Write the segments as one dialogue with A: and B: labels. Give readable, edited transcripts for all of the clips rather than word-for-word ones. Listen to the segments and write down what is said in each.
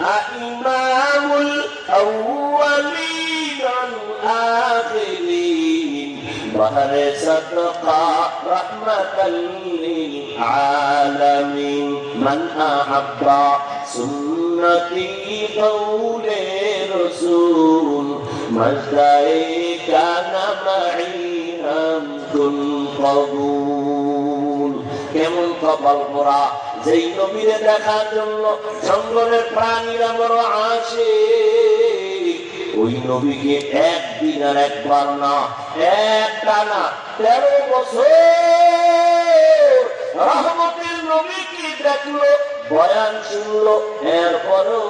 A: ইমামুল আউয়ালিন ওয়াল আখিরিন বাহরে সাদকা রাহমাতাল লিল আলামিন মান আহাব্বা সুন্নতি কওলে রাসূল মাজদায়ে কানা মাই আমকুন কবুল। কেমন কপাল পোড়া যেই নবীরে দেখার জন্য জঙ্গলের প্রাণীরা বড় আসে, ওই নবীকে একদিন আর একবার না, একটানা 13 বছর রহমতের নবীকে দেখলো, বয়ান শুনলো, এরপরও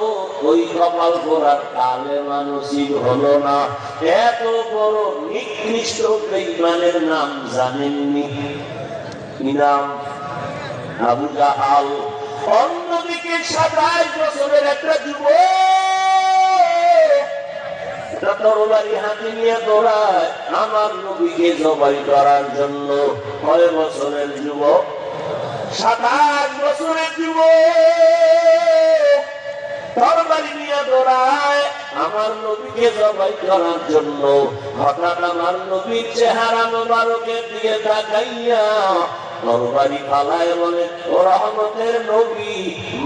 A: ওই কপাল পোড়ার কালেমা নসিব হলো না। এত বড় নিকৃষ্ট বেঈমানের নাম জানেননি? কি নাম? আবু জাহাল। অন্যদিকে 27 বছরের একটা যুবক তরবারি হাতে নিয়ে দৌড়ায় আমার নবীকে জবাই করার জন্য। কয় বছরের যুবক? 27 বছরের যুবক তরবারি নিয়ে দৌড়ায় আমার নবীকে জবাই করার জন্য। হঠাৎ আমার নবীর চেহারা মোবারকের দিকে তাকাইয়া তরবারি ফালায় বলে, ও রহমতের নবী,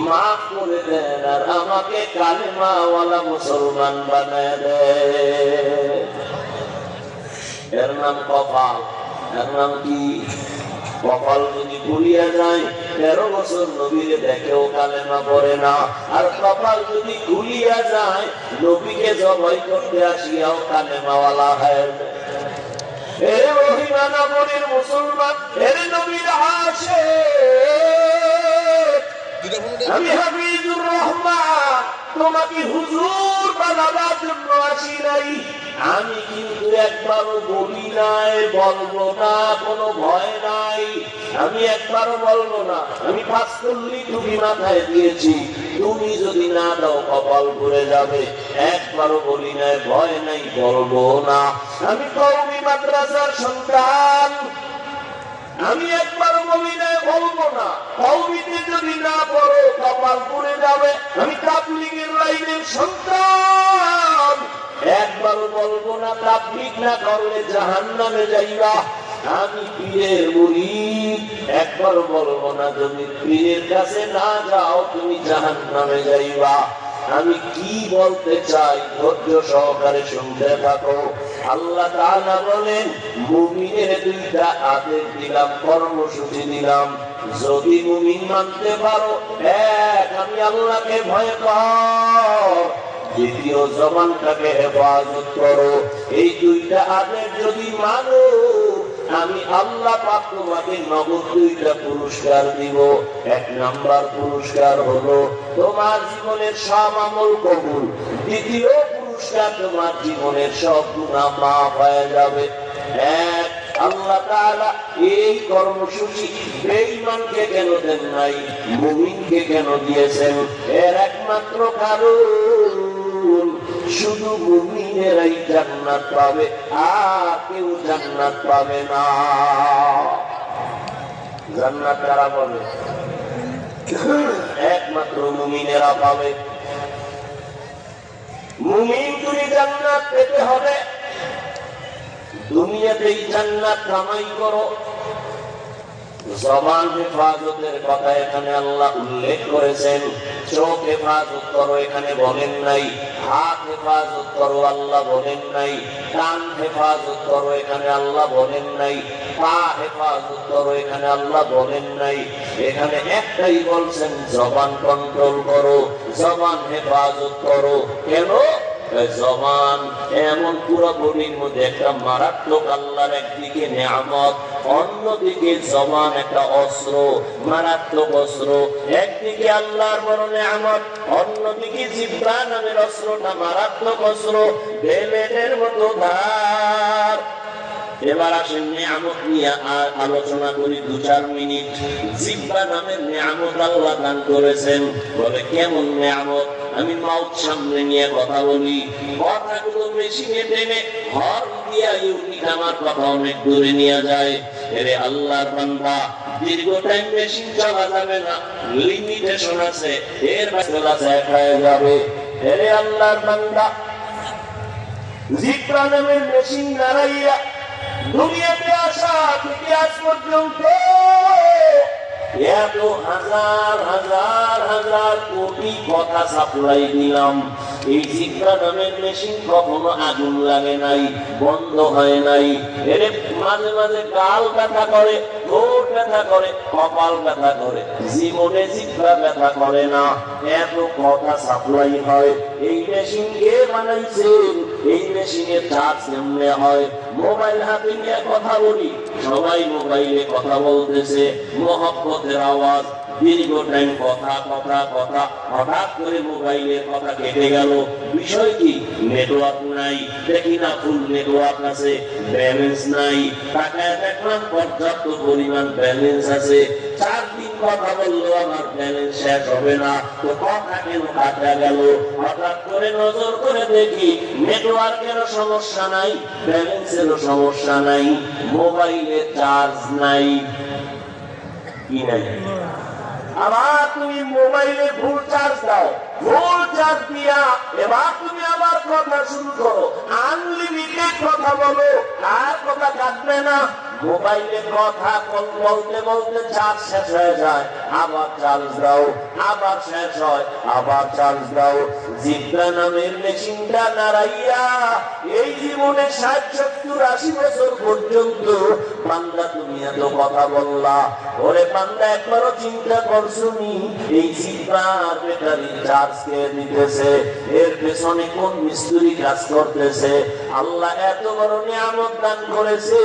A: মাফ করে দেন আর আমাকে কালেমাওয়ালা মুসলমান বানায় দেন। এর নাম কপাল। এর নাম কি? কপাল যদি ভুলিয়া যায় 13 বছর নবীরে দেখেও কালেমা পড়ে না, আর কপাল যদি ভুলিয়া যায় নবীকে জবাই করতে আসিয়াও কালেমাওয়ালা হয়। এরে মহিমানা বনের মুসলমান, এরে নবীর আশিক, আমি হাফিজুর রহমান তোমাকে হুজুর বানাবার জন্য আসি নাই। আমি কিন্তু একবারও বলি নাই, বলবো না, কোনো ভয় নাই। আমি একবারও বলবো না। আমি 5 কল্লি টুপি মাথায় দিয়েছি, তুমি যদি না দাও কপাল ঘুরে যাবে। একবারও বলি নাই, ভয় নাই, বলবো না। আমি কওমি মাদ্রাসার সন্তান, আমি একবারও বলি নাই, বলবো না। কওমিতে যদি না পড়ো কপাল ঘুরে যাবে। আমি তাবলীগের লাইনের সন্তান, একবারও বলবো না তাবলীগ না করলে জাহান্নামে যাইবা। আমি পীরের মুরিদ, একবারও বলবো না যদি পীরের কাছে না যাও তুমি জাহান্নামে যাইবা। আমি কি বলতে চাই ধৈর্য সহকারে শুনতে থাকো। আল্লাহ তাআলা বলেন, মুমিনের 2টা আদেশ দিলাম, কর্মসূচি দিলাম। যদি মুমিন মানতে পারো, এক, আমি আল্লাহকে ভয় কর, দ্বিতীয়, জবানটাকে হেফাজত করো। এই 2টা আদেশ যদি মানো, আমি আল্লাহ পাক তোমাকে নগদ 2টা পুরস্কার দিব। 1 নাম্বার পুরস্কার হলো তোমার জীবনের সব আমল কবুল। দ্বিতীয় পুরস্কার, তোমার জীবনের সব গুনাহ মাফ হয়ে যাবে। এক, আল্লাহ তাআলা এই কর্মসূচি বেঈমানকে কেন দেন নাই, মুমিনকে কেন দিয়েছেন? এর একমাত্র কারণ, শুধু মুমিনেরাই জান্নাত পাবে, আর কেউ জান্নাত পাবে না। জান্নাত কারা পাবে? একমাত্র মুমিনেরা পাবে। মুমিন তুমি জান্নাত পেতে হবে, দুনিয়াতেই জান্নাত কামাই করো। জবান হেফাজতের কথা এখানে আল্লাহ উল্লেখ করেছেন। চোখ হেফাজত করো এখানে বলেন নাই। হাত হেফাজত করো আল্লাহ বলেন নাই। কান হেফাজত করো এখানে আল্লাহ বলেন নাই। পা হেফাজত করো এখানে আল্লাহ বলেন নাই। এখানে একটাই বলছেন, জবান কন্ট্রোল করো, জবান হেফাজত করো। কেন? জবান এমন পুরো বডির মধ্যে একটা মারাত্মক আল্লাহর একদিকে নিয়ামত, অন্যদিকে জবান একটা অস্ত্র, মারাত্মক অস্ত্র। একদিকে আল্লাহর বড় নিয়ামত, অন্যদিকে জিহ্বা নামের অস্ত্রটা মারাত্মক অস্ত্র, বেলেটের মতো ধার। এবার আসেন নিয়ামত নিয়ে আলোচনা করি 2-4 মিনিট। জিহ্বা নামের নিয়ামত আল্লাহ দান করেছেন। বলে কেমন নিয়ামত? আমি মাউথ সামনে নিয়ে কথা বলি, কথাগুলো মেশিনে টেনে হর্ন দিয়া ইউনিট আমার কথা অনেক দূরে নিয়ে যায়। এরে আল্লাহর বান্দা, দীর্ঘ টাইম মেশিন চালা যাবে না, লিমিটেশন আছে, এর বাইরে হয়ে যাবে। এরে আল্লাহর বান্দা, জিব্রা নামের মেশিন নাড়াইয়া দুনিয়াতে আসা থেকে আজ পর্যন্ত এত হাজার হাজার হাজার কোটি কথা সাপ্লাই দিলাম, এই জিব্রা নামের মেশিন কখনো আগুন লাগে নাই, বন্ধ হয় নাই। এর মাঝে মাঝে গাল ব্যথা করে, ঠোঁট ব্যথা করে, কপাল ব্যথা করে, জীবনে জিব্রা ব্যথা করে না, এত কথা সাপ্লাই হয়। এই মেশিন কে বানাইছে? এই মেশিনের চার্জ কেমনে হয়? মোবাইল হাতে নিয়ে কথা বলি, সবাই মোবাইলে কথা বলতেছে, মহব্বতের আওয়াজ, দীর্ঘ টাইম কথা কথা কথা, হঠাৎ করে মোবাইলের কথা কেটে গেল। বিষয় কি? নেটওয়ার্ক নাই। দেখি না ফুল নেটওয়ার্ক আছে, ব্যালেন্স নাই। টাকায় দেখলাম পর্যাপ্ত পরিমাণ ব্যালেন্স আছে, 4 দিন কথা বললো আমার ব্যালেন্স শেষ হবে না, তো কথা কেন কাটা গেল? হঠাৎ করে নজর করে দেখি নেটওয়ার্কেরও সমস্যা নাই, ব্যালেন্সেরও সমস্যা নাই, মোবাইলে চার্জ নাই। কি নাই? আবার তুমি মোবাইলে ফুল চার্জ দাও, ফুল চার্জ দিয়া এবার তুমি আবার কথা শুরু করো, আনলিমিটেড কথা বলো, আর কথা কাটবে না। মোবাইলে কথা বলতে বলতে চার্জ শেষ হয়ে যায়, আবার চার্জ দাও, আবার শেষ হয়, আবার চার্জ দাও। জিব্রা নামের মেশিনটা নাড়াইয়া এই জীবনে 60-70-80 বছর পর্যন্ত বান্দা তুমি এত কথা বললা। ওরে বান্দা, একবারও চিন্তা করছুনি এই জিব্রার ব্যাটারি চার্জ কে দিতেছে? এর পেছনে কোন মিস্ত্রি কাজ করতেছে? আল্লাহ এত বড় নিয়ামত দান করেছে,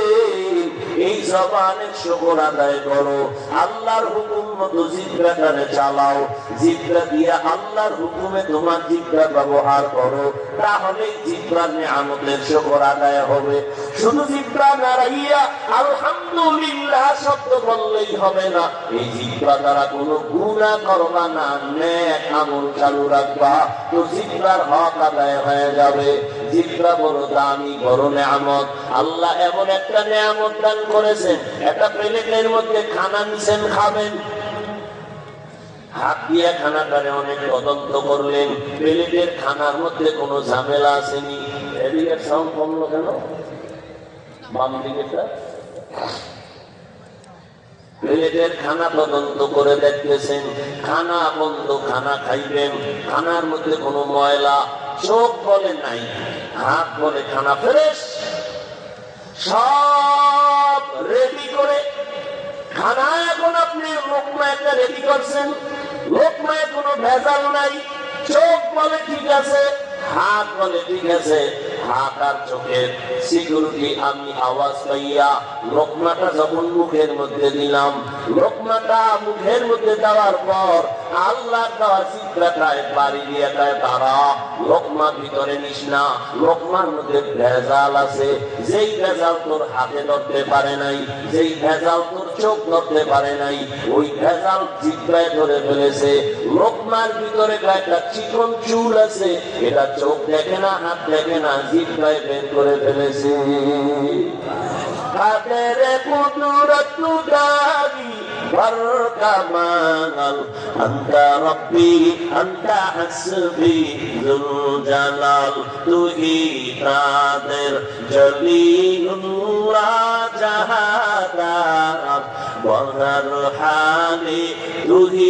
A: এই জবানের শুকর আদায় করো, আল্লাহর হুকুম মতো জিব্রাটারে চালাও, জিব্রা দিয়া আল্লাহর হুকুমে তোমার জিব্রা ব্যবহার করো, তাহলে জিব্রার নিয়ামতের শুকর আদায় হবে। শুধু জিব্রা নাড়াইয়া আলহামদুলিল্লাহ শব্দ বললেই হবে না, এই জিব্রা দ্বারা কোনো গুনাহ করবা না, নেক আমল চালু রাখবা, তো জিব্রার হক আদায় হয়ে যাবে। জিব্রা বড় দামি, বড় নিয়ামত। আল্লাহ এমন একটা নিয়ামত দান করেছেন, একটা প্লেটের মধ্যে খানা নিছেন, খাবেন, হাত দিয়ে খানাটারে অনেক তদন্ত করলেন, প্লেটের খানার মধ্যে কোনো ঝামেলা আসেনি। এদিকে সাউন্ড কমলো কেন? বাম দিকেটা প্লেটের খানা তদন্ত করে দেখতেছেন, খানা বন্ধ, খানা খাইবেন, খানার মধ্যে কোনো ময়লা, চোখ বলে নাই, হাত বলে খানা ফ্রেশ, সব রেডি করে খানা এখন আপনি লোকমা একটা রেডি করছেন, লোকমায় কোনো ভেজাল নাই, চোখ বলে ঠিক আছে, হাত বলে ঠিক আছে, হাত আর চোখের সিকিউরিটি আমি আওয়াজ পাইয়া লোকমাটা যখন মুখের মধ্যে দিলাম, লোকমাটা মুখের মধ্যে দেওয়ার পর আল্লাহ দেওয়া জিব্রাটায় বাড়ি দিয়ে তারা লোকমা ভিতরে নিস না, লোকমার মধ্যে ভেজাল আছে, যেই ভেজাল তোর হাতে ধরতে পারে নাই, যেই ভেজাল তোর চোখ ধরতে পারে নাই, ওই ভেজাল জিব্রায় ধরে ফেলেছে। লোকমার ভিতরে একটা চিকন চুল আছে, এটা চোখ দেখে না, হাত দেখে না, জিব্রায় বের করে ফেলেছে। কাদের কুদরত দাবি বরকামাল আনতা রব্বি আনতা হাসবি যুল জালাল, তুই কাদের জলিলুল্লাহ জাহাদার বহর হালে তুই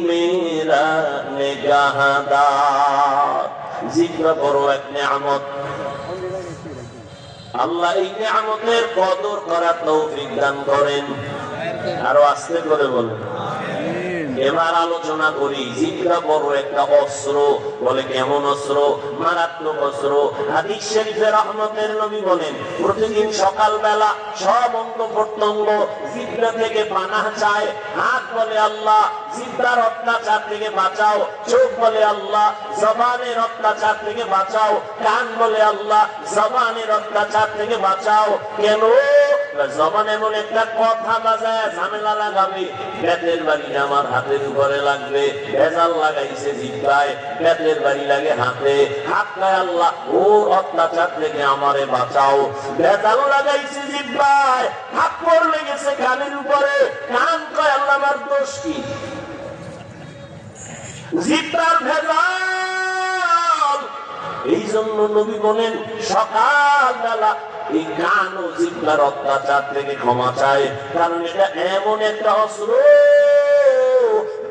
A: মেরা নিগাহদার। জিব্রা বড় এক নিয়ামত। আল্লাহ এই নিয়ামতের কদর করার তৌফিক দান করেন। আরো আস্তে করে বলেন। এবার আলোচনা করি, জিব্রা বড় একটা অস্ত্র। বলে কেমন অস্ত্র? মারাত্মক অস্ত্র। হাদিস শরীফে রহমতের নবী বলেন, প্রতিদিন সকালবেলা সব অঙ্গ প্রত্যঙ্গ জিব্রা থেকে পানাহ চায়। হাত বলে আল্লাহ জিব্রার অত্যাচার থেকে বাঁচাও, চোখ বলে আল্লাহ জবানের অত্যাচার থেকে বাঁচাও, কান বলে আল্লাহ জবানের অত্যাচার থেকে বাঁচাও। কেন? জবান এমন একটা কথা বাজায় ঝামেলা লাগাবে, বেতের বাড়ি আমার হাতের উপরে লাগবে, ভেজাল লাগাইছে জিহ্বায়, বেতের বাড়ি লাগে হাতে, হাত কয় আল্লাহ ওর অত্যাচার থেকে আমারে বাঁচাও। ভেজাল লাগাইছে জিহ্বায়, হাত পড়ে গেছে কানের উপরে, কান কয় আল্লাহ আমার দোষ কি? জিহ্বার ভেজাল। এই জন্য নবী বলেন সকালবেলা এই কান ও জিহ্বার অত্যাচার থেকে ক্ষমা চায়, কারণ এটা এমন একটা অস্ত্র,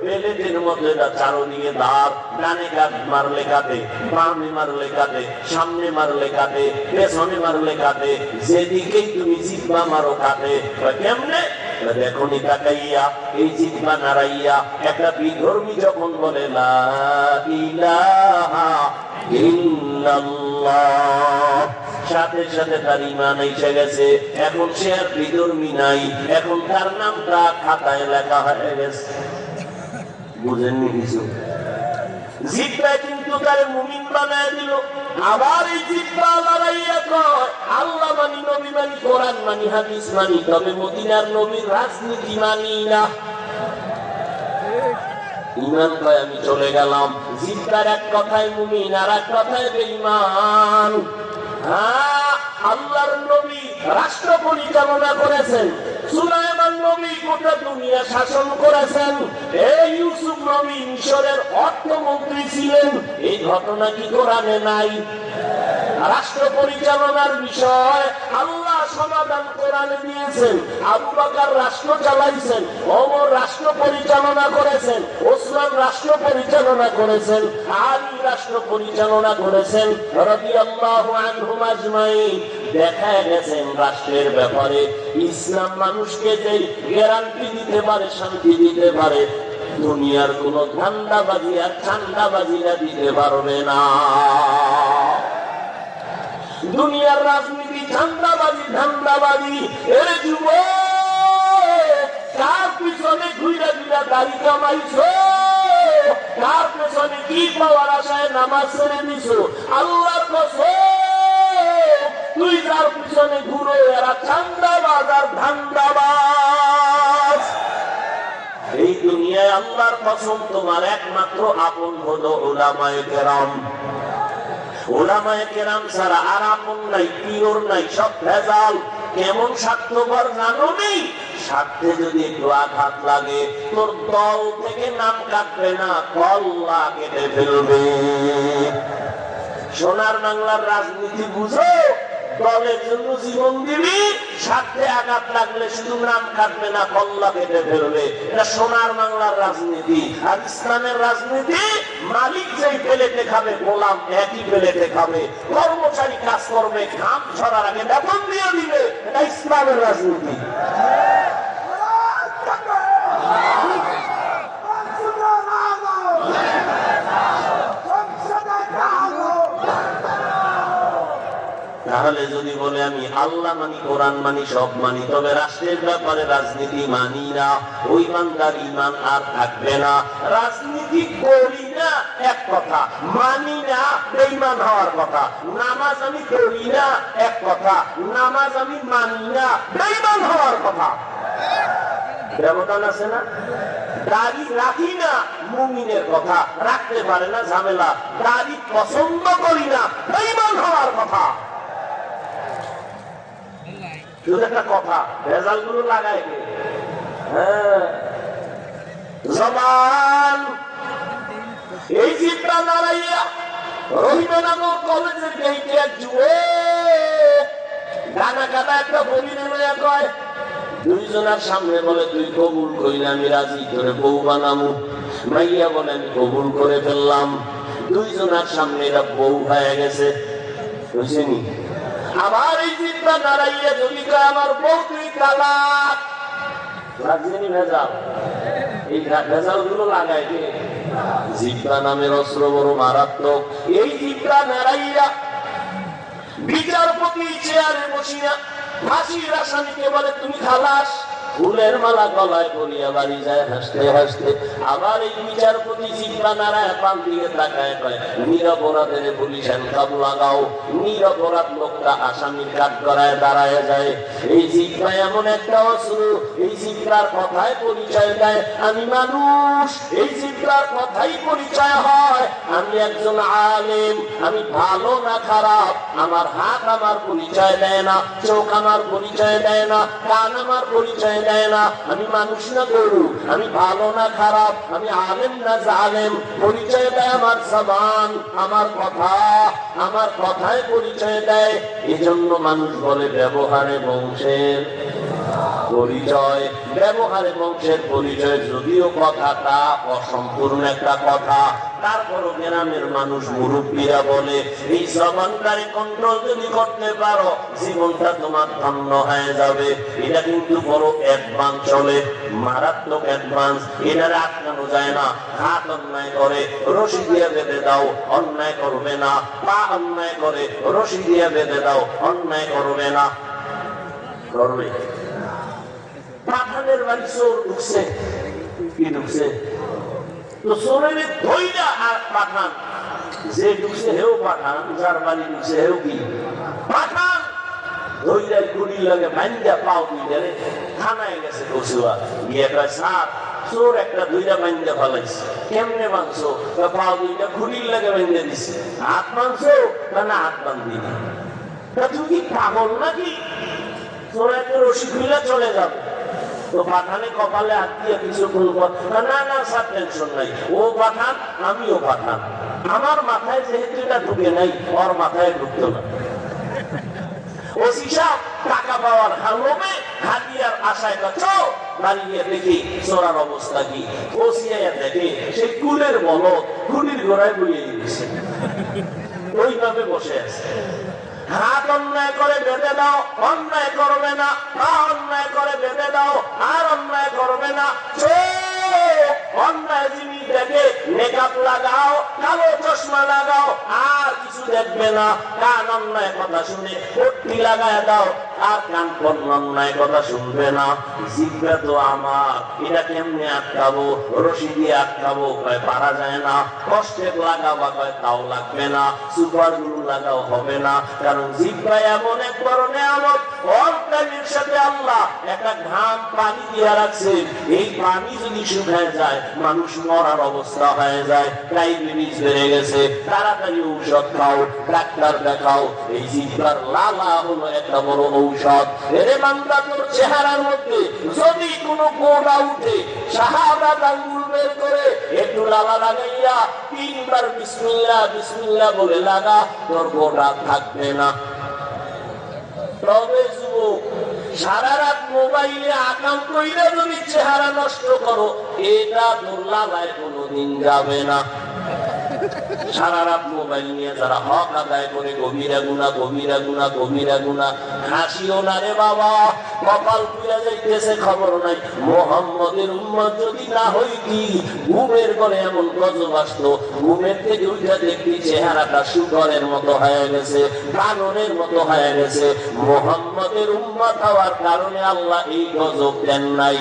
A: বেলেটের মধ্যে এটা চারদিকে দাঁত, ডানে কাট মারলে কাটে, বামে মারলে কাটে, সামনে মারলে কাটে, পেছনে মারলে কাটে, যেদিকেই তুমি জিহ্বা মারো কাটে। কেমনে? দেখো নি তাকাইয়া, এই জিহ্বা নাড়াইয়া একটা বিধর্মী যখন বলে লা ইলাহা ইল্লাল্লাহ, সাথে সাথে তার ঈমান এসে গেছে। এখন সে আর বিধর্মী নাই, এখন তার নামটা খাতায় লেখা হয়ে গেছে। বুঝেননি কিছু? জিহ্বা কিন্তু তার মুমিন বানায় দিল। আবার এই জিহ্বা লড়াইয়া কয় আল্লাহ মানি, নবী মানি, কোরআন মানি, হাদিস মানি, তবে মদিনার নবীর রাজনীতি মানি না। ঈমান কয় আমি চলে গেলাম। জিহ্বার এক কথায় মুমিন, আর এক কথায় বেঈমান। আল্লাহর নবী রাষ্ট্র পরিচালনা করেছেন, সুলাইমান নবী গোটা দুনিয়া শাসন করেছেন, এই ইউসুফ নবী মিশরের অর্থমন্ত্রী ছিলেন। এই ঘটনা কি কোরআনে নাই? রাষ্ট্র পরিচালনার বিষয় আল্লাহ সমাধান কোরআনে দিয়েছেন। আবু বকর রাষ্ট্র চালাইছেন, ওমর রাষ্ট্র পরিচালনা করেছেন, ওসমান রাষ্ট্র পরিচালনা করেছেন, আলী রাষ্ট্র পরিচালনা করেছেন রাদিয়াল্লাহু আনহুম আজমাইন। দেখা গেছেন রাষ্ট্রের ব্যাপারে ইসলাম মানুষকে যে গ্যারান্টি দিতে পারে, শান্তি দিতে পারে, দুনিয়ার কোন ধান্দাবাজি আর ঠান্ডাবাজিরা দিতে পারবে না। দুনিয়ার রাজনীতি ধান্দাবাজি, ধান্দাবাজি। এর যুবক কার পিছনে ঘুরে ঘুরে দাড়ি কামাইছো? কার পেছনে কি পাওয়ার আশায় নামাজ ছেড়ে দিছো? আল্লাহর কসম, তুই যার পিছনে ঘুরো এরা ধান্দাবাজ আর ধান্দাবাজ। এই দুনিয়ায় আল্লাহর কসম তোমার একমাত্র আপন হলো উলামায়ে কেরাম। উলামায়ে কেরাম ছাড়া আর আপন নাই, পিওর নাই, সব ভেজাল। কেমন স্বার্থপর জানো নেই? স্বার্থে যদি একটু আঘাত লাগে তোর দল থেকে নাম কাটবে না, কল্লা কেটে ফেলবে। সোনার বাংলার রাজনীতি বুঝো? দলের জন্য জীবন দিবি, স্বার্থে আঘাত লাগলে শুধু নাম কাটবে না, কল্লা কেটে ফেলবে। এটা সোনার বাংলার রাজনীতি। আর ইসলামের রাজনীতি মালিক যেই প্লেটে খাবে, গোলাম একই প্লেটে খাবে। কর্মচারী কাজ করবে, ঘাম ছড়ার আগে বেতন দিয়ে দিবে। এটা ইসলামের রাজনীতি। তাহলে যদি বলে আমি আল্লাহ মানি, কোরআন মানি, সব মানি, তবে রাষ্ট্রের ব্যাপারে রাজনীতি মানি না, ওই বান্দার ঈমান আর থাকবে না। রাজনীতি করি না এক কথা, মানি না বেঈমান হওয়ার কথা। নামাজ আমি করি না এক কথা, নামাজ আমি মানি না বেঈমান হওয়ার কথা। ব্যবধান আছে না? দাড়ি রাখি না মুমিনের কথা, রাখতে পারে না, ঝামেলা। দাড়ি পছন্দ করি না বেঈমান হওয়ার কথা। শুধু একটা কথা, ভেজাল গুলো লাগায় কে? জবান। এই জিহ্বা নাড়াইয়া রহিমনগর কলেজের গেইটে এক যুবক গানা গানা একটা বলি নেমে কয়, দুইজনের সামনে বলে তুই কবুল কইলে আমি রাজি, তোরে বউ বানামু। মাইয়া বলে আমি কবুল করে ফেললাম। দুইজনের সামনে এরা বউ হয়ে গেছে, বুঝছেনি? আবার এই জিহ্বা নাড়াইয়া যদি কয় আমার বউ তুই তালাক, লাগছেনি ভেজাল? এই ভেজাল গুলো লাগায় কে? জিহ্বা নামের অস্ত্র বড় মারাত্মক। এই জিহ্বা নাড়াইয়া বিচারপতি চেয়ারে বসিয়া ফাঁসির আসামিকে বলে তুমি খালাস, ফুলের মালা গলায় পরিয়া বাড়ি যায় হাসতে হাসতে। আবার এই বিচারপতি জিহ্বা নাড়ায় পান দিকে তাকায় কয়, নিরপরাধের পুলিশ হ্যান্ডকাপ লাগাও। নিরপরাধ লোকটা আসামির কাঠ করায় দাঁড়ায় যায়। এই জিহ্বা এমন একটা অস্ত্র, এই জিহ্বার কথায় পরিচয় দেয় আমি মানুষ। এই জিহ্বার কথাই পরিচয় হয় আমি একজন আলেম। আমি ভালো না খারাপ আমার হাত আমার পরিচয় দেয় না, চোখ আমার পরিচয় দেয় না, কান আমার পরিচয় দেয় না। আমি মানুষ না গরু, আমি ভালো না খারাপ, আমি আলেম না জালেম, পরিচয় দেয় আমার জবান, আমার কথা, আমার কথায় পরিচয় দেয়। এজন্য মানুষ বলে ব্যবহারে বংশের পরিচয়। ব্যবহারে বংশের পরিচয়, যদিও কথাটা অসম্পূর্ণ একটা কথা, তারপরও গ্রামের মানুষ মুরব্বীরা বলে এই জবানটারে কন্ট্রোল যদি করতে পারো জীবনটা তোমার ধন্য হয়ে যাবে। এটা কিন্তু বড় অ্যাডভান্স চলে, মারাত্মক অ্যাডভান্স। এটারে আটকানো যায় না। হাত অন্যায় করে রশি দিয়ে বেঁধে দাও, অন্যায় করবে না। পা অন্যায় করে রশি দিয়ে বেঁধে দাও, অন্যায় করবে না। করবে। পাঠানের বাড়ি চোর ঢুকছে, কি ঢুকছে তো চোরের ধইরা, আর পাঠান যে ঢুকছে হেও পাঠান, যার বাড়ি ঢুকছে হেও কি পাঠান। ধইরা গুলি লাগে ভাঙ্গা পাও দুইটারে থানায় গেছে কচুয়া গিয়ে কয় স্যার চোর একটা দুইটা ভাঙ্গা ফেলাইছে। কেমনে মানছো? পাও দুইটা খুলির লাগে ভাঙ্গা দিছে। হাত মানছো না? হাত বান্ধি। তুমি কি পাগল নাকি? তোরা একটা রশি খুলে চলে যাবে। তো পাঠানে কপালে হাত দিয়ে কিছু বলবো না, না স্যার টেনশন নাই, ও পাঠান আমিও পাঠান। আমার মাথায় যেহেতু এটা ঢুকে নাই, ওর মাথায় ঢুকতো না। ওসি সাহেব টাকা পাওয়ার লোভে হাতিয়ার আশায় বাড়ি গিয়ে দেখি চোরার অবস্থা কি। ওসি দেখে সেই কুলের বলদ খুনির গোড়ায় বইয়ে দিয়েছে, ওইভাবে বসে আছে। হাত অন্যায় করে বেঁধে দাও, অন্যায় করবে না। পা অন্যায় করে বেঁধে দাও, আর অন্যায় করবে না। অন্যায় জিনিস দেখে মেকআপ লাগাও, কালো চশমা লাগাও, আর কিছু দেখবে না। কান অন্যায় কথা শুনে পট্টি লাগায় দাও, আর কান অন্যায় কথা শুনবে না। জিহ্বা তো আমার, এটা কেমনে আটকাবো? রশি দিয়ে আটকাবো, কয় পারা যায় না। কষ্টে লাগাবা, কয় তাও লাগবে না। সুপার গ্লু লাগাও, হবে না। কারণ জিহ্বা এমন এক বড় নেয়ামত, অর্থাৎ সাথে আল্লাহ একটা ঘাম পানি দিয়ে রাখছে। এই পানি যদি শুকায় যায় মানুষ মরার অবস্থা হয়ে যায়। ডায়াবেটিস বেড়ে গেছে, তাড়াতাড়ি ঔষধ খাও, ডাক্তার দেখাও। এই জিহ্বার লালা হলো একটা বড় ঔষধ। এরে বান্দা, তোর চেহারার মধ্যে যদি কোনো গোড়া উঠে, শাহাদাত আঙ্গুল বের করে একটু লালা লাগাইয়া 3 বার বিসমিল্লাহ বিসমিল্লাহ বলে লাগা, তোর গোড়া থাকবে না। তবে যুবক, সারা রাত মোবাইলে আকাম কইরা যদি চেহারা নষ্ট করো, এটা তোর লালায় কোনোদিন যাবে না। সারা রাত মোবাইল নিয়ে যারা হক আদায় করে গভীরা গুণা, গভীরা গুণা, গভীরা গুণা, হাসিও না রে বাবা, কপাল পুড়ে যাইতেছে খবর নাই। মুহাম্মদের উম্মত যদি না হইতি, ঘুমের ঘরে এমন গজব আসতো, ঘুমের থেকে উঠে দেখবি চেহারাটা শুকরের মতো হয়ে গেছে, বানরের মতো হয়ে গেছে। মুহাম্মদের উম্মত হওয়ার কারণে আল্লাহ এই গজব দেন নাই।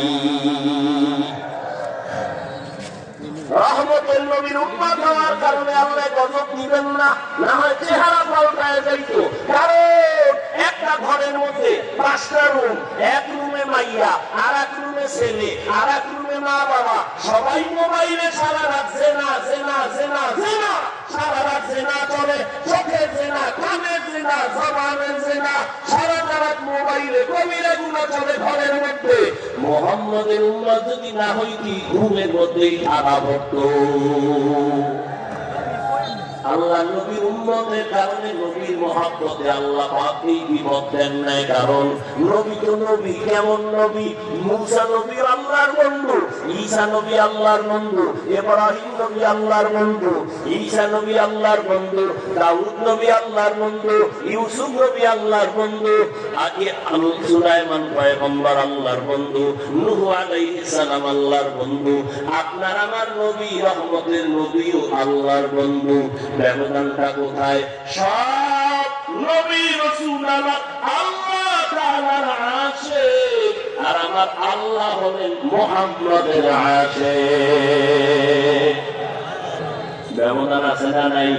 A: রহমতের নবীর উম্মত হওয়ার কারণে আল্লাহ গজব দিবেন না, না হয় চেহারা পাল্টায় যাইত। কারণ একটা ঘরের মধ্যে 5টা রুম, এক রুমে মাইয়া, আর এক রুমে ছেলে, আর এক রুমে মা বাবা, সবাই মোবাইলে সারা রাত জেনা জেনা জেনা জেনা, সারা রাত জেনা চলে, চোখের জেনা, কানের জেনা, জবানের জেনা, সারা রাত মোবাইলে কবিরা গুনাহ চলে ঘরের মধ্যে। মুহাম্মদের উম্মত যদি না হইতি, ঘুমের মধ্যেই আঘাত হতো। আল্লাহ নবীর উম্মতের কারণে, নবীর মহব্বতে আল্লাহ পাক এই বিপদ দেন নাই। কারণ নবী তো নবী, কেমন নবী? মূসা নবী আল্লাহর বন্ধু, ঈসা নবী আল্লাহর বন্ধু, ইব্রাহিম নবী আল্লাহর বন্ধু, ঈসা নবী আল্লাহর বন্ধু, দাউদ নবী আল্লাহর বন্ধু, ইউসুফ নবী আল্লাহর বন্ধু, আগে সুলাইমান পয়গম্বর আল্লাহর বন্ধু, নূহ আলাইহিস সালাম আল্লাহর বন্ধু। আপনার আমার নবী, রহমতের নবীও আল্লাহর বন্ধু। ব্যবধানটা কোথায়? সব নবী রাসূল আল্লাহ তাআলার আশিক, আর আমার আল্লাহ হলেন মুহাম্মদের আশিক। ব্যবধান আছে না নাই?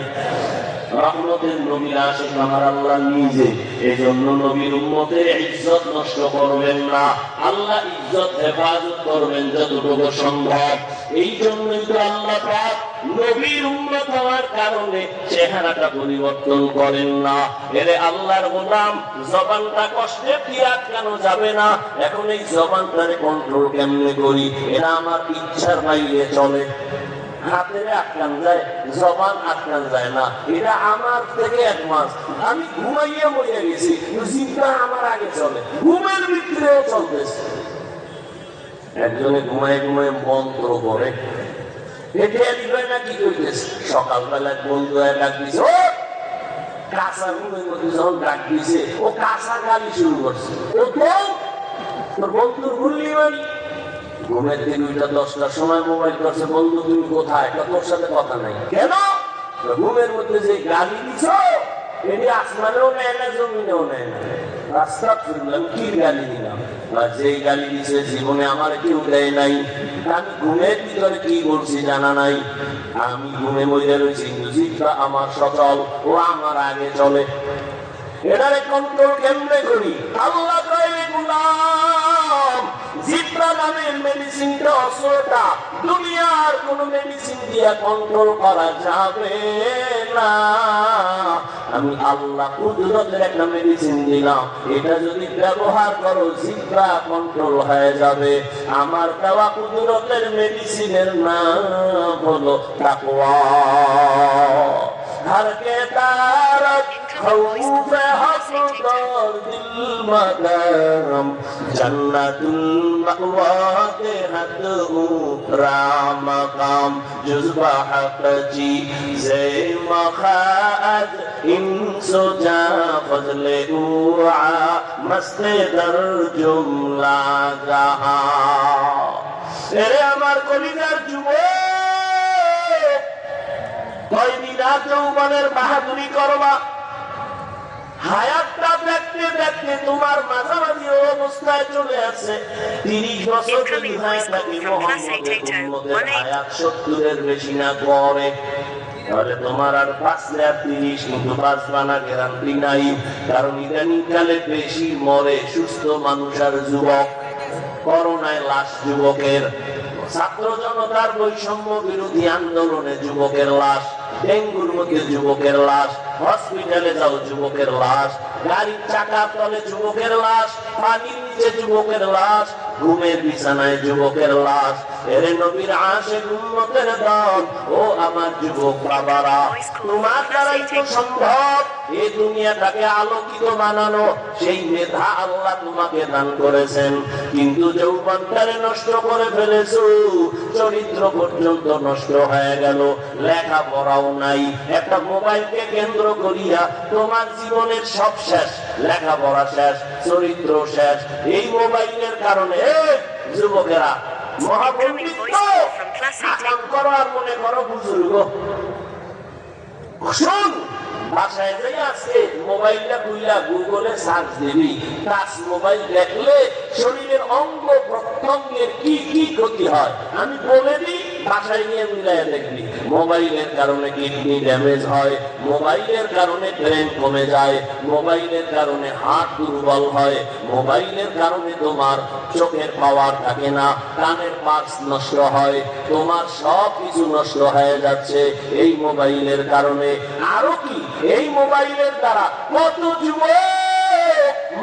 A: রহমতের নবীর আশিক আমার আল্লাহ নিজে। এজন্য নবীর উম্মতের ইজ্জত নষ্ট করবেন না, আল্লাহ ইজ্জত হেফাজত করবেন যতটুকু সম্ভব। এই জন্যই তো আল্লাহ পাক নবীর উম্মত হওয়ার কারণে চেহারাটা পরিবর্তন করেন না। এরে আল্লাহর গোলাম, জবানটা কষ্টে দিয়ে আটকানো যাবে না। এখন এই জবানটারে কন্ট্রোল কেমনে করি? এরা আমার ইচ্ছার বাইরে চলে। হাতের আটকান যায়, জবান আটকান যায় না। এটা আমার থেকে এক মাস আমি ঘুমাইয়া মরিয়া গেছি, জিব্বা আমার আগে চলে, ঘুমের ভিতরেও চলতেছে। একজনে ঘুমায় ঘুমায় মন্ত্র করে, সকালবেলা বন্ধু ডাক দিছে, ও কাঁচা ঘুমের মধ্যে যখন ডাক দিছে, ও কাঁচা গালি শুরু করছে। ও তোর বন্ধুর গুল্লি মারি। ঘুমের দিন 10টার সময় মোবাইল করছে, বন্ধু তুমি কোথায়? তোর সাথে কথা নাই। কেন? ঘুমের মধ্যে যে গালি দিছ, এটি আসমানেও নেয় না, জমিনেও নেয় না। রাস্তা ফিরলাম, কি গালি দিলাম? যেই গালি দিছে জীবনে আমার কেউ দেয় নাই। আমি ঘুমের ভিতরে কি বলছি জানা নাই। আমি ঘুমে মরে রয়েছি, জিব্বা আমার সচল, ও আমার আগে চলে। এটারে কন্ট্রোল কেমনে করি? আল্লাহ কইলে গোলাম, জিব্বা নামের মেডিসিনটা, অস্ত্রটা দুনিয়ার কোন মেডিসিন দিয়ে কন্ট্রোল করা যাবে না। আমি আল্লাহ কুদরতের একটা মেডিসিন দিলাম, এটা যদি ব্যবহার করো জিব্বা কন্ট্রোল হয়ে যাবে। আমার দেওয়া কুদরতের মেডিসিনের নাম হলো তাকওয়া। हर के तारक खौफ हसदर दिल मदाम जन्नतुल मअवा के हद राम काम जुज़बा हक़ी ज़े मखाद इन सोजा फजले उआ मस्ते दर जुमला जहां। तेरे अमर कलिजार जुबो যৌবনের বাহাদুরি করবা। হায়াতটা দেখতে দেখতে তোমার মাঝামাঝি অবস্থায় চলে আসে। 30 বছর যদি হয়ে থাকে, মুহাম্মদের হায়াত 70-এর বেশি না করে, তাহলে তোমার আর 5-30 কিন্তু বাঁচবা না, গ্যারান্টি নাই। কারণ ইদানিং কালে বেশি মরে সুস্থ মানুষ আর যুবক। করোনায় লাশ যুবকের, ছাত্র জনতার বৈষম্য বিরোধী আন্দোলনে যুবকের লাশ, ডেঙ্গুর মধ্যে যুবকের লাশ, হসপিটালে যাও যুবকের লাশ, গাড়ির চাকার তলে যুবকের লাশ, পানির নিচে যুবকের লাশ, ঘুমের বিছানায় যুবকের লাশ। এর নবীর আশিক উম্মতের দল, ও আমার যুবক বাবারা, তোমার দ্বারাই তো সম্ভব এই দুনিয়াটাকে আলোকিত বানানো। সেই মেধা আল্লাহ তোমাকে দান করেছেন, কিন্তু যৌবনটারে নষ্ট করে ফেলেছো। চরিত্র পর্যন্ত নষ্ট হয়ে গেল, লেখাপড়াও নাই। একটা মোবাইলকে কেন্দ্র করিয়া তোমার জীবনের সব শেষ, লেখাপড়া শেষ, চরিত্র শেষ। এই মোবাইলের কারণে যুবকেরা মহাপণ্ডিত করো আর মনে করো বুজুর্গ। শুন, বাসায় যাই আজকে মোবাইলটা খুইলা গুগলে সার্চ দিবি, টাচ মোবাইল দেখলে শরীরের অঙ্গ প্রত্যঙ্গের কি কি ক্ষতি হয় আমি বলে দিই, বাসায় নিয়ে মিলাইয়া দেখবি। মোবাইলের কারণে কিডনি ড্যামেজ হয়, মোবাইলের কারণে ব্রেন কমে যায়, মোবাইলের কারণে হার্ট দুর্বল হয়, মোবাইলের কারণে তোমার চোখের পাওয়ার থাকে না, কানের পার্টস নষ্ট হয়, তোমার সব কিছু নষ্ট হয়ে যাচ্ছে এই মোবাইলের কারণে। আরো কি, এই মোবাইলের দ্বারা কত যুবক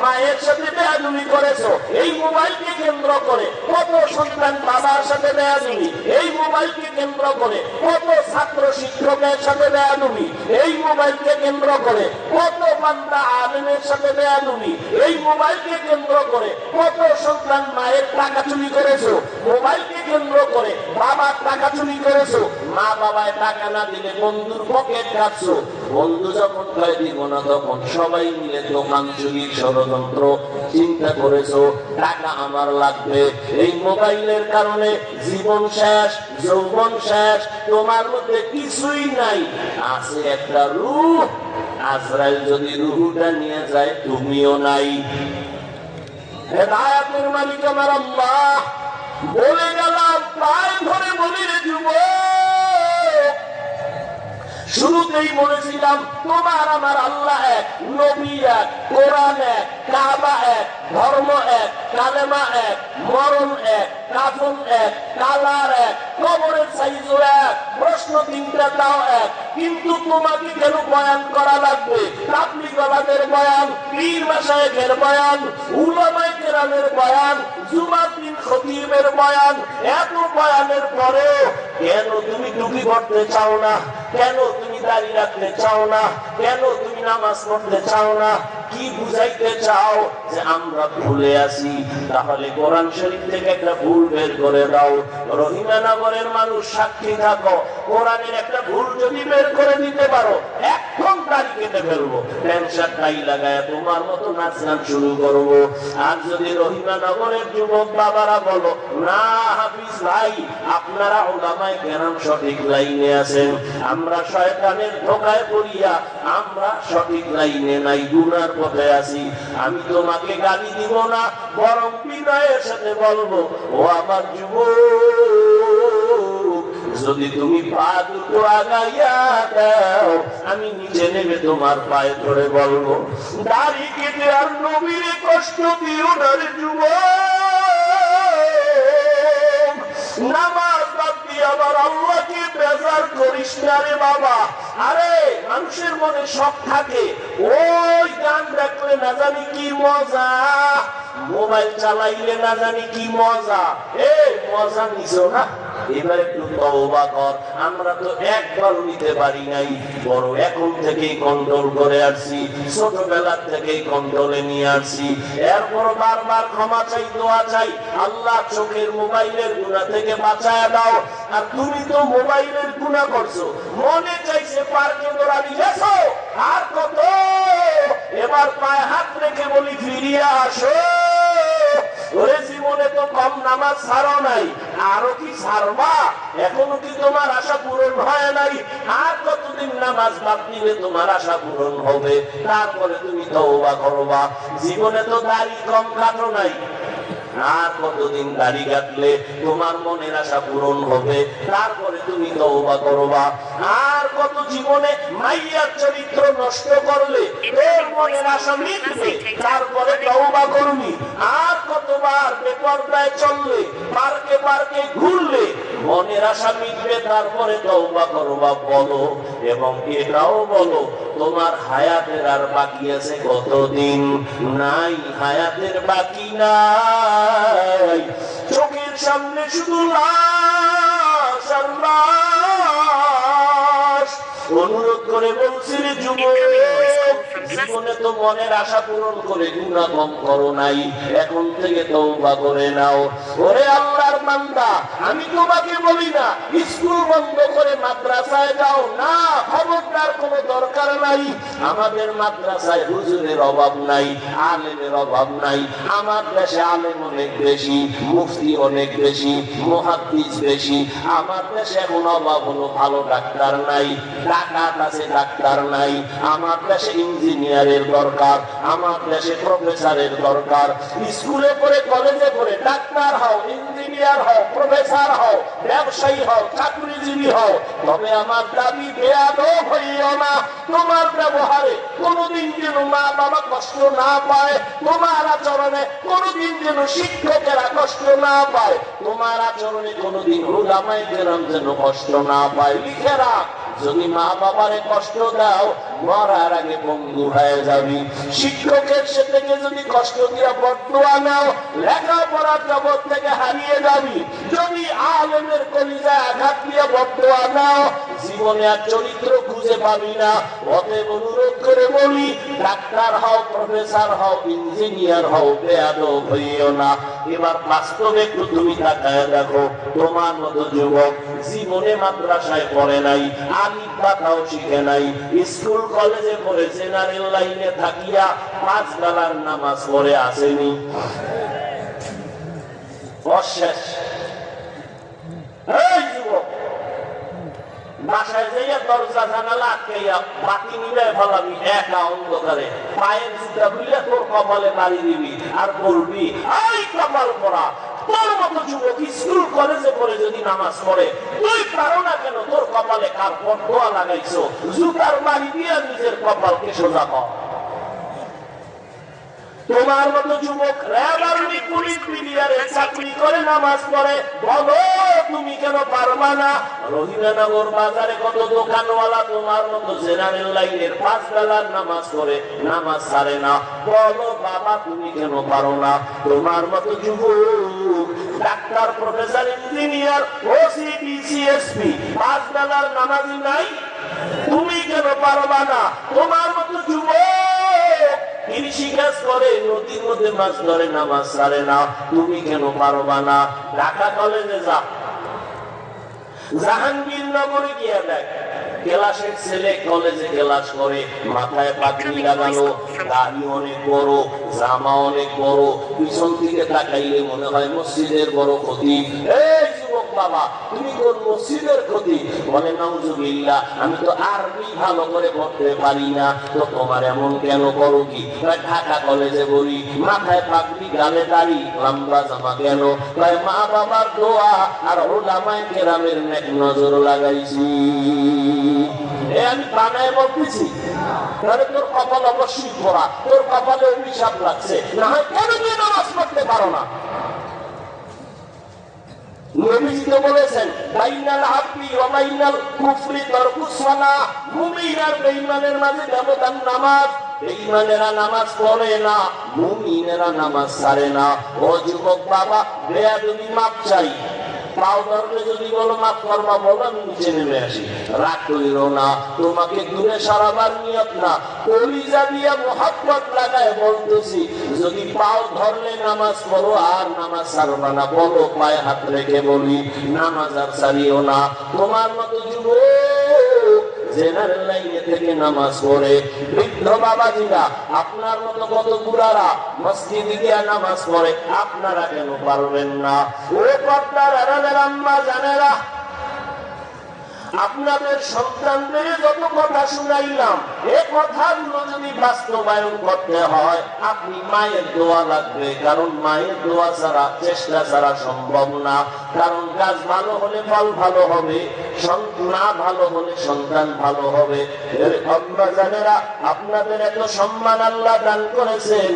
A: মায়ের সাথে বেয়াদবি করেছো এই মোবাইলকে কেন্দ্র করে, কত সন্তান বাবার সাথে বেয়াদবি এই মোবাইলকে কেন্দ্র করে, কত ছাত্র শিক্ষকের সাথে বেয়াদবি এই মোবাইলকে কেন্দ্র করে, কত বান্দা আলেমের সাথে বেয়াদবি এই মোবাইলকে কেন্দ্র করে, কত সন্তান মায়ের টাকা চুরি করেছো মোবাইলকে কেন্দ্র করে, বাবার টাকা চুরি করেছো, মা বাবায় টাকা না দিলে বন্ধুর পকেট কাটছো, বন্ধু যখন কয়ে দিব না তখন সবাই মিলে দোকান চুরির ষড়যন্ত্র চিন্তা করেছো, টাকা আমার লাগবে। এই মোবাইলের কারণে জীবন শেষ, যৌবন শেষ, তোমার মধ্যে কিছুই নাই, আছে একটা রূহ। আজরাইল যদি রূহটা নিয়ে যায় তুমিও নাই। হেদায়েতের মালিক আমার আল্লাহ। বলে গেলাম, পায়ে ধরে বলি রে যুবক, শুরুতেই বলেছিলাম তোমার আমার আল্লাহ এক, নবী এক, কোরআন এক, কাবা এক, ধর্ম এক, কালেমা এক, মরণ এক, কাফন এক, কালার এক, কবরের সাইজও এক, প্রশ্ন তিনটা তাও এক। কিন্তু তোমাকে কেন বয়ান করা লাগবে? তাবলীগওয়ালাদের বয়ান, পীর মাশায়েখের বয়ান, উলামায়ে কেরামের বয়ান, জুমার দিন খতিবের বয়ান, এত বয়ানের পরে কেন তুমি টুপি পড়তে চাও না? কেন তুমি দাড়ি রাখতে চাও না? কেন তুমি নামাজ পড়তে চাও না? কি বুঝাইতে চাও? যে আমরা ভুলে আছি। তাহলে কোরআন শরীফ থেকে একটা ভুল বের করে দাও। রহিমানগরের মানুষ সাক্ষী থাকো, কোরআনের একটা ভুল যদি বের করে দিতে পারো, এখন দাড়ি কেটে ফেলবো, প্যান্ট শার্ট টাই লাগায় তোমার মতো নাচ গান শুরু করবো। আর যদি রহিমানগরের যুবক বাবারা বলো না হাফিজ ভাই, আপনারা উলামায়ে কেরাম সঠিক লাইনে আছেন, আমরা শয়তানের ধোঁকায় পড়িয়া আমরা সঠিক লাইনে নাই, গুনার পথে আছি, আমি তোমাকে গালি দিব না, বরং বিনয়ের সাথে বলবো, ও আমার যুবক, যদি তুমি পা দুটো আগাইয়া দাও, আমি নিচে নেমে তোমার পায়ে ধরে বলবো, দাড়ি কেটে আর নবীরে কষ্ট দিও না রে যুবক, নামাজ বাদ দিয়ে আমার আল্লাহকে বেজার করিস না রে বাবা। আরে মানুষের মনে শখ থাকে, ওই গান দেখলে না জানি কি মজা, মোবাইল চালাইলে না জানি কি মজা, এই মজা নিছো না, এবার একটু তওবা কর। আমরা তো একবার নিতে পারি নাই, বড় এখন থেকেই কন্ট্রোল করে আসছি, ছোটবেলার থেকেই কন্ট্রোলে নিয়ে আসছি। এরপর বারবার ক্ষমা চাই, দোয়া চাই, আল্লাহ চোখের মোবাইলের গুনাহ থেকে বাঁচায়া দাও। আর তুমি তো মোবাইলের গুনাহ করছো, মনে চাইছে পার্কে দৌড়ানি গেছো, আর কত, এবার পায়ে হাত রেখে বলি ফিরিয়ে আসো। ওরে জীবনে তো কম নামাজ ছাড়ো নাই, আরো কি ছাড়বা? এখনো কি তোমার আশা পূরণ হয় নাই? আর কতদিন নামাজ বাদ দিলে তোমার আশা পূরণ হবে? তারপরে তুমি তওবা করবা। জীবনে তো দাড়ি কম কাটো নাই, আর কতদিন দাড়ি কাটলে তোমার মনের আশা পূরণ হবে? তারপরে তুমি তওবা করবা। আর কত জীবনে মাইয়ার চরিত্র নষ্ট করলে তোর মনের আশা মিটবে, তারপরে তওবা করবি। আর কতবার বেপরদায় চললে, পার্কে পার্কে ঘুরলে মনের আশা মিটবে, তারপরে তওবা করবা। বলো, এবং এটাও বলো, তোমার হায়াতের আর বাকি আছে কতদিন? নাই, হায়াতের বাকি নাই, চোখের সামনে শুধু লাশ আর লাশ। অনুরোধ করে বলছি রে যুবক, জীবনে তো মনের আশা পূরণ করে গুনাহ কম করো নাই, এখন থেকে তওবা করে নাও। ওরে আল্লাহর বান্দা, আমি তোমাকে বলি না স্কুল বন্ধ করে মাদ্রাসায় যাও না, খবরদার, কোনো দরকার নাই। আমাদের মাদ্রাসায় হুজুরের অভাব নাই, আলেমের অভাব নাই। আমার দেশে আলেম অনেক বেশি, মুফতি অনেক বেশি, মুহাদ্দিস বেশি। আমার দেশে এখন অভাব হলো ভালো ডাক্তার নাই, ডাকাত আছে ডাক্তার নাই। আমার দেশে ইঞ্জিনিয়ারের দরকার, আমার দেশে প্রফেসরের দরকার। স্কুলে পড়ে, কলেজে পড়ে ডাক্তার হও, ইঞ্জিনিয়ার হও, প্রফেসর হও, ব্যবসায়ী হও, চাকরিজীবী হও। তবে আমার দাবি, বেয়াদব হইও না। তোমার ব্যবহারে কোনদিন যেন মা বাবা কষ্ট না পায়, তোমার আচরণে কোনদিন যেন শিক্ষকেরা কষ্ট না পায়, তোমার আচরণে কোনদিন উলামায়ে কেরাম যেন কষ্ট না পায়। লিখে রাখ, যদি মা বাবারে কষ্ট দাও, মরার আগে পঙ্গু হয়ে যাবি। শিক্ষকের থেকে যদি কষ্ট দিয়ে বদদুয়া নাও, লেখাপড়ার জগৎ থেকে হারিয়ে যাবি। যদি আলেমের কলিজায় আঘাত দিয়ে বদদুয়া নাও, জীবনে আর চরিত্র খুঁজে পাবি না। অতএব অনুরোধ করে বলি, ডাক্তার হও, প্রফেসর হও, ইঞ্জিনিয়ার হও, বেয়াদব হইও না। এবার বাস্তবে একটু তুমি তাকায় দেখো, তোমার মতো যুবক জীবনে মাদ্রাসায় পড়ে নাই, আলিফ বাতাও শিখে নাই, স্কুল কলেজে পড়ে, জেনারেল লাইনে থাকিয়া 5 বেলার নামাজ পড়ে আসেনি। অশেষ। এই যুবক, বাসায় যাইয়া দরজা জানালা আটকাইয়া বাতি নিবে ফেলাবি একা অন্ধকারে, পায়ের জুতা বুঝলে তোর কপালে বাড়ি দিবি আর বলবি এই কপাল পরা। তোর মতো যুবক স্কুল কলেজে পড়ে যদি নামাজ পড়ে, তুই পারো না কেন? তোর কপালে কার পর্দা লাগাইছো? জুতার বাড়ি দিয়ে নিজের কপালকে সোজা কর। তোমার মতো যুবক র্যাব আর্মি পুলিশ বিডিআরে চাকরি করে নামাজ পড়ে, বলো তুমি কেন পারবা না? রহিমানগর বাজারে কত দোকানওয়ালা তোমার মতো জেনারেল লাইনের 5 বেলার নামাজ পড়ে, নামাজ ছাড়ে না, বলো বাবা তুমি কেন পারো না? তোমার মতো যুবক doctor, professor, engineer, OC, DC, SP 5 বেলার নামাজি নাই, তুমি কেন পারবা না? তোমার মতো যুবক কৃষিকাজ করে, নদীর মধ্যে মাছ ধরে, নামাজ ছাড়ে না, তুমি কেন পারবা না? ঢাকা কলেজে যা, জাহাঙ্গীরনগরে গিয়ে দেখ, ক্লাসের ছেলে কলেজে ক্লাস করে, মাথায় পাগড়ি লাগানো, দাড়ি অনেক বড়, জামা অনেক বড়, পিছন থেকে তাকাইলে মনে হয় মসজিদের বড় ক্ষতি। এই যুবক বাবা, তুমি কোন মসজিদের ক্ষতি? বলে নাউজুবিল্লাহ, আমি তো আরবি ভালো করে পড়তে পারি না। তো তোমার এমন কেন করো কি? ঢাকা কলেজে বলি, মাথায় পাগড়ি, গালে দাড়ি, লম্বা জামা কেন? মা বাবার দোয়া আর উলামায়ে কেরামের নেক নজর লাগাইছি। আমি বানায় বলতেছি, তাহলে তোর কপাল অবশ্যই পড়া, তোর কপালে অভিশাপ লাগছে। না হয় কেন তুই নামাজ পড়তে পারো না? নবীজি তো বলেছেন, বাইনাল আবদি ওয়া বাইনাল কুফরি তারকুস সালাহ, মুমিন আর বেঈমানের মাঝে ব্যবধান নামাজ। বেঈমানেরা নামাজ পড়ে না, মুমিনেরা নামাজ ছাড়ে না। ও যুবক বাবা, বেয়াদবি মাপ চাই। পাও ধরলে যদি বলো মাফ করবা, বলো আমি নিচে নেমে আসি, রাগ করিও না। তোমাকে দূরে সরাবার নিয়ত না, কলিজা দিয়া মোহাব্বত লাগায় বলতেছি, যদি পাও ধরলে নামাজ পড়ো আর নামাজ ছাড়বা না, বলো পায়ে হাত রেখে বলি, নামাজ আর ছাড়িও না। তোমার মতো যুবক জেনারেল লাইনে থেকে নামাজ পড়ে, বৃদ্ধ বাবাজিরা, আপনার মতো কত বুড়ারা মসজিদে গিয়ে নামাজ পড়ে, আপনারা কেন পারবেন না? ও পর্দার আড়ালের আম্মা জানেরা, আপনাদের সন্তানদের যত কথা শুনাইলাম, এই কথাগুলো যদি বাস্তবায়ন করতে হয়, আপনি মায়ের দোয়া লাগবে। কারণ মায়ের দোয়া ছাড়া, চেষ্টা ছাড়া সম্ভব না। কারণ গাছ ভালো হলে ফল ভালো হবে, না ভালো হলে সন্তান ভালো হবে। জানেরা, আপনাদের এত সম্মান আল্লাহ দান করেছেন,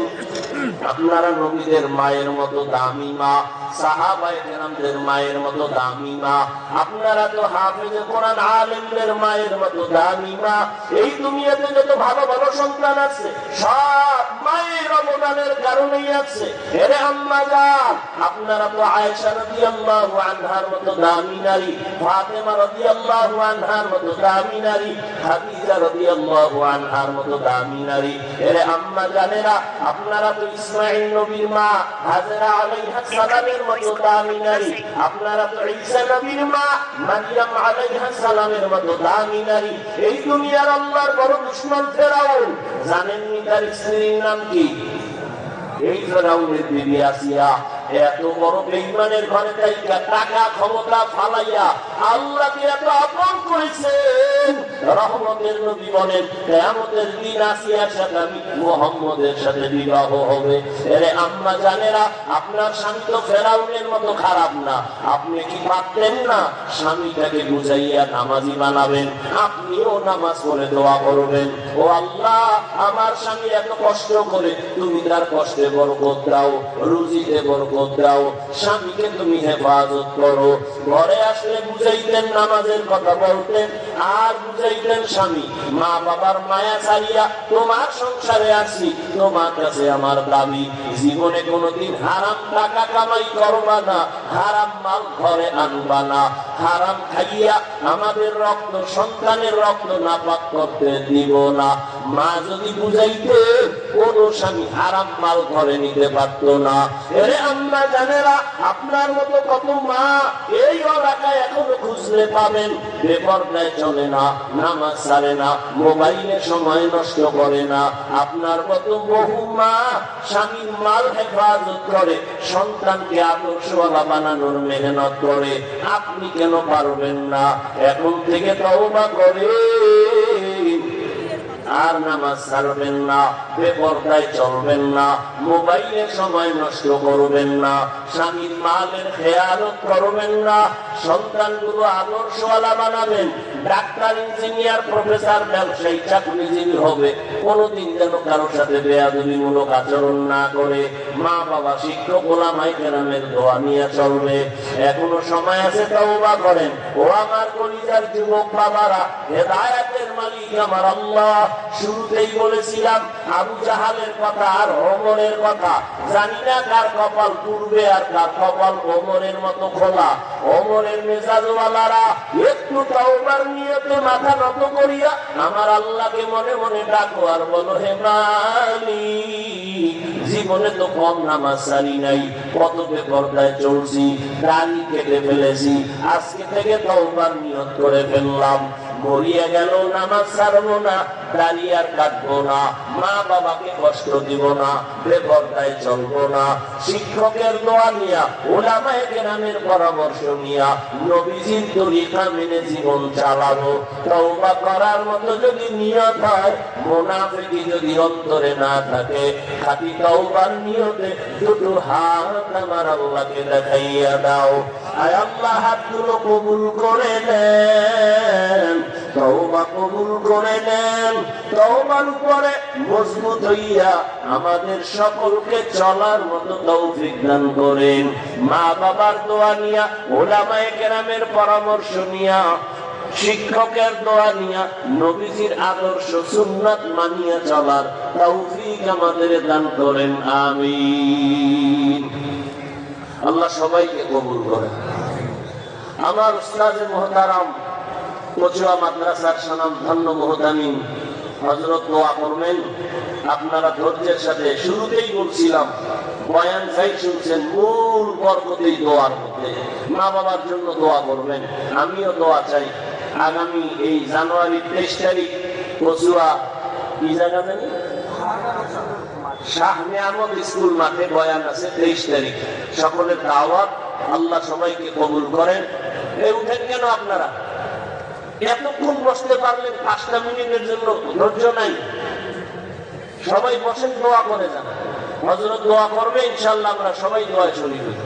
A: আপনারা নবীদের মায়ের মতো দামি মা, সাহাবায়ে কেরামদের মায়ের মতো দামি মা, আপনারা তো হাফেজে কোরআন আলেমদের মায়ের মতো দামি মা। এই দুনিয়াতে যত ভালো ভালো সন্তান আছে, সব মায়ের অবদানের কারণেই আছে। এরে আম্মা জান, আপনারা তো আয়েশা রাদিয়াল্লাহু আনহার মতো দামি নারী, ফাতেমা রাদিয়াল্লাহু আনহার মতো দামি নারী, খাদিজা রাদিয়াল্লাহু আনহার মতো দামি নারী। এরে আম্মা জানেরা, আপনারা তো ইসমাঈল নবীর মা হাজেরা আলাইহিস সালামের মতো দামি নারী, আপনারা তো ঈসা নবীর মা মারইয়াম আলাইহিস সালামের মতো দামি নারী। এই দুনিয়ার আল্লাহর বড় দুশমন ফেরাউন, জানেননি তার স্ত্রীর নাম কি? এই ফেরাউনের বিবি আসিয়া। এত বড় বেঈমানের ঘরে থাইকা টাকা ক্ষমতা ফালাইয়া আল্লাহকে এত আপন করেছেন। রহমতের নবী বলেন, কিয়ামতের দিন আসিয়ার সাথে আমি মুহাম্মদের সাথে বিবাহ হবে। এরে আম্মা জানেরা, আপনার স্বামী তো ফেরাউনের মতো খারাপ না। আপনি কি পারতেন না স্বামীটাকে বুঝাইয়া নামাজি বানাবেন? আপনিও নামাজ পড়ে দোয়া করবেন, ও আল্লাহ, আমার স্বামী এত কষ্ট করে, তুমি তার কষ্টে বরকত দাও, রুজিতে বরকত দাও, স্বামীকে তুমি হেফাজত করো। ঘরে আসলে বুঝাইতেন, নামাজের কথা বলতেন, আর বুঝাইতেন স্বামী, মা বাবার মায়া ছাড়িয়া তোমার সংসারে আসি, তোমার কাছে আমার দাবি, জীবনে কোনোদিন হারাম টাকা কামাই করবা না, হারাম মাল ঘরে আনবা না, হারাম খাইয়া আমাদের রক্ত, সন্তানের রক্ত নাপাক করতে দিব না। মা যদি বুঝাইতে কোন স্বামী হারাম মাল ঘরে নিতে পারতো না। এরে আম্মা জানেরা, আপনার মতো কত মা এই এলাকায় এখনো খুঁজলে পাবেন, বেপরদায় চলে না, নামাজ ছাড়ে না, মোবাইলে সময় নষ্ট করে না। আপনার মতো বহু মা স্বামীর মাল হেফাজত করে, সন্তানকে আদর্শওয়ালা বানানোর মেহনত করে। আপনি কেন পারবেন না? এখন থেকে তওবা করে আর নামাজ ছাড়বেন না, বেপরদায় চলবেন না, মোবাইলে সময় নষ্ট করবেন না, স্বামীর মালের খেয়ালত করবেন না, সন্তানগুলো আদর্শওয়ালা বানাবেন। ডাক্তার, ইঞ্জিনিয়ার, প্রফেসর, ব্যবসায়ী, চাকরিজীবী হবে, কোনদিন যেন কারোর সাথে বেয়াদবিমূলক আচরণ না করে। মা বাবা, শিক্ষক, ওলামায়ে কেরামের দোয়া নিয়ে চলবে। এখনো সময় আছে, তওবা করেন। ও আমার কলিজার যুবক বাবারা, হেদায়েতের মালিক আমার আল্লাহ। শুরুতেই বলেছিলাম আবু জাহালের কথা আর ওমরের কথা। জানি না কার কপাল পূর্বে আর কার কপাল ওমরের মতো খোলা। ওমরের মেজাজওয়ালারা একটু তওবার নিয়তে মাথা নত করিয়া আমার আল্লাহকে মনে মনে ডাকো আর বলো, হে মালিক, জীবনে তো কম নামাজ ছাড়ি নাই, কত বেপরদায় চলছি, দাড়ি কেটে ফেলেছি, আজকে থেকে তওবার নিয়ত করে ফেললাম। মরিয়া গেল নামাজ ছাড়বো না, দাড়ি আর কাটবো না, মা বাবাকে কষ্ট দিব না, বেপরদায় চলবো না। শিক্ষকের দোয়া নিয়া, উলামায়ে কেরামের পরামর্শ নিয়া নবীজির তরিকা মেনে জীবন চালাবো। তওবা করার মতো যদি নিয়ত হয়, মুনাফিকি যদি অন্তরে না থাকে, খাঁটি তওবার নিয়তে দুটো হাত আমার আল্লাহকে দেখাইয়া দাও। আয় আল্লাহ, হাতগুলো কবুল করে নেন, তওবা কবুল করে নেন। তওবার উপরে মজবুত হইয়া আমাদের সকলকে চলার মতো তৌফিক দান করেন। মা বাবার দোয়া নিয়া, উলামায়ে কেরামের পরামর্শ নিয়া, শিক্ষকের দোয়া নিয়া, নবীজির আদর্শ সুন্নাত মানিয়া চলার তৌফিক আমাদের দান করেন, আমিন। আল্লাহ সবাইকে কবুল করেন। আমার উস্তাদে মুহতারাম, কচুয়া মাদ্রাসার সুনামধন্য মুহতামিম হযরত দোয়া করবেন। আপনারা ধৈর্যের সাথে, শুরুতেই বলছিলাম, বয়ান যাই শুনছেন, মূল বরকতেই দোয়ার মধ্যে। মা বাবার জন্য দোয়া করবেন, আমিও দোয়া চাই। আগামী এই জানুয়ারি 23 তারিখ কচুয়া কি জায়গা জানি, শাহ নিয়ামত স্কুল মাঠে বয়ান আছে 23 তারিখ। সকলের দাওয়াত, আল্লাহ সবাইকে কবুল করেন। এই উঠেন কেন আপনারা? এতক্ষণ বসতে পারলেন, 5টা মিনিটের জন্য ধৈর্য নাই। সবাই বসেন, দোয়া করে যান। হযরত দোয়া করবে, ইনশাআল্লাহ আমরা সবাই দোয়ায় শরীক হই।